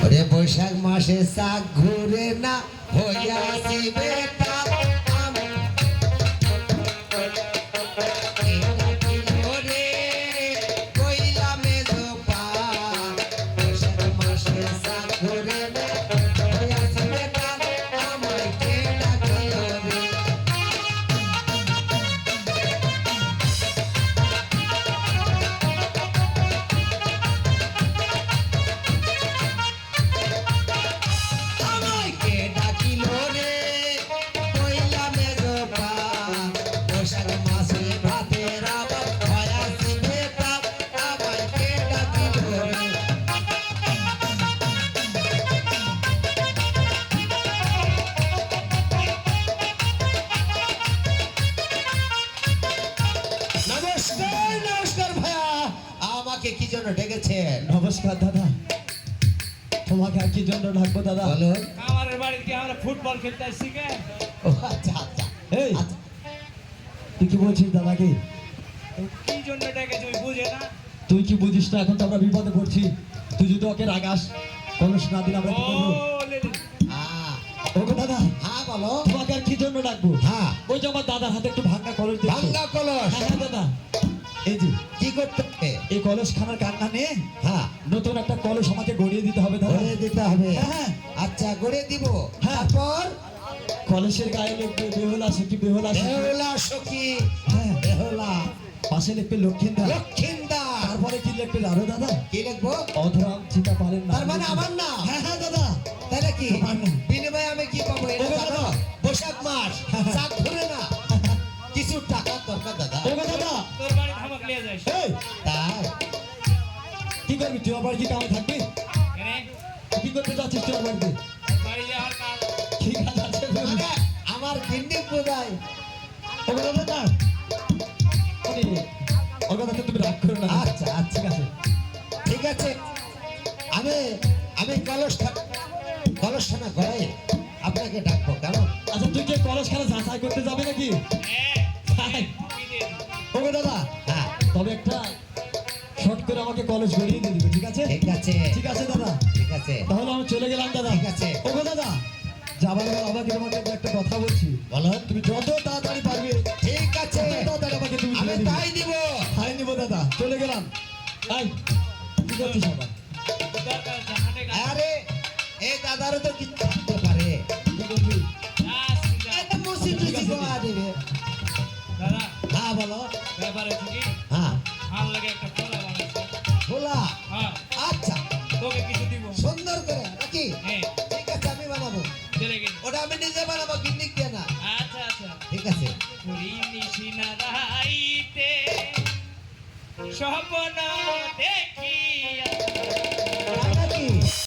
ওরে বৈশাখ মাসে চাক ঘুরে না হইয়াছি বেটা ওরে কইলা মেজো পা বৈশাখ মাসে চাক ঘুরে না হইয়াছি বেটা আমায় কে ডাকিল রে কি জন্য ডেকেছেন? নমস্কার দাদা, তোমাকে আর কি জন্য ডাকবো দাদা? বলুন। আমাদের বাড়িতে আমরা ফুটবল খেলতে আসছি কে? ও আচ্ছা আচ্ছা। এই তুই কি বলছিস দাদাকে? কি জন্য ডেকে তুমি বুঝে না? তুই কি বুঝিস না? এখন তো আমরা বিপদে পড়ছি। তুই যদি ওকে রাগাস, কলস না দিলে আমরা কি করবো? ওকে দাদা, হ্যাঁ বলো। তোমাকে আর কি জন্য ডাকবো? হ্যাঁ ওই যে আমার দাদার হাতে একটু ভাঙা কলস দেখছো? ভাঙ্গা কলস। হ্যাঁ দাদা, এই যে কি করতে হবে? এই কলস খানার কান্না নিয়ে হ্যাঁ নতুন একটা কলস আমাকে গড়িয়ে দিতে হবে দাদা। গড়ে দিতে হবে। হ্যাঁ আচ্ছা গড়ে দিব। হ্যাঁ। তারপর কলসের গায়ে লিখবে বেহুলা সখী বেহুলা সখী। বেহুলা সখী। হ্যাঁ। বেহুলা পাশে লিখবে লক্ষ্মীন্দর। লক্ষিন্দর। তারপরে কি লিখবে জানো দাদা? কি লিখবো? অধরাম চিতা পারেন না। তার মানে আমার না। হ্যাঁ হ্যাঁ দাদা, তাই নাকি? তোমার নাম। বিনিময়ে আমি কি পাবো এটা ওগো জানো? দাদা। বৈশাখ মাস চাঁদ ঘুরে না কিছু টাকা দরকার দাদা। ওগো দাদা, তোর বাড়ি ধামাক নিয়ে যাস এই তাই কি করবি তুই? আবার কি কামে থাকবি? কেনে? কি করতে যাচ্ছিস তুই আমার বাড়িতে? বাড়ি যাওয়ার কাজ। ঠিক আছে বলি। মানে আমার গিন্নি বোঝায়। ওগো দাদা না, ওগো দাদা তুমি রাগ করো না। আচ্ছা আচ্ছা ঠিক আছে। ঠিক আছে। আমি আমি কলসখানা গড়াই আপনাকে ডাকবো কেমন? আচ্ছা তুই কি কলস খানা যাচাই করতে যাবে নাকি? হ্যাঁ, তাই? কি দিয়ে? ওগো দাদা, হ্যাঁ তবে একটা শর্ট করে আমাকে কলেজ গড়িয়ে দিয়ে দিবে, ঠিক আছে? ঠিক আছে ঠিক আছে দাদা, ঠিক আছে তাহলে আমি চলে গেলাম দাদা। ঠিক আছে। ওগো দাদা, যাবার আগে আমাকে তোমাকে একটা কথা বলছি। বলো। তুমি যত তাড়াতাড়ি পারবে ঠিক আছে তত তাড়াতাড়ি আমাকে তুমি আমি দিয়ে দিবে। তাই দিব। হাই নিবো দাদা, চলে গেলাম। আই কি করছিস আবার? দরকার আছে, হাটে কাজ। আরে এই দাদারও তো কিছু করতে পারে। কি করবি? যাস, যা। একটা মসজিদ টসজিদ বানা দিবে। দাদা, হ্যাঁ বলো। ব্যাপার হচ্ছে কি? হ্যাঁ ভাল লাগে একটা পোলা বানাইছে। খোলা। হ্যাঁ, আচ্ছা তোকে কিছু দিব। সুন্দর করে নাকি? হ্যাঁ, ঠিক আছে আমি বানাবো। চলে গেলি। ওটা আমি নিজে বানাবো, গিন্নি দিয়ে না। আচ্ছা, আচ্ছা। ঠিক আছে। পুরী নিশিনা রাইতে স্বপ্ন দেখি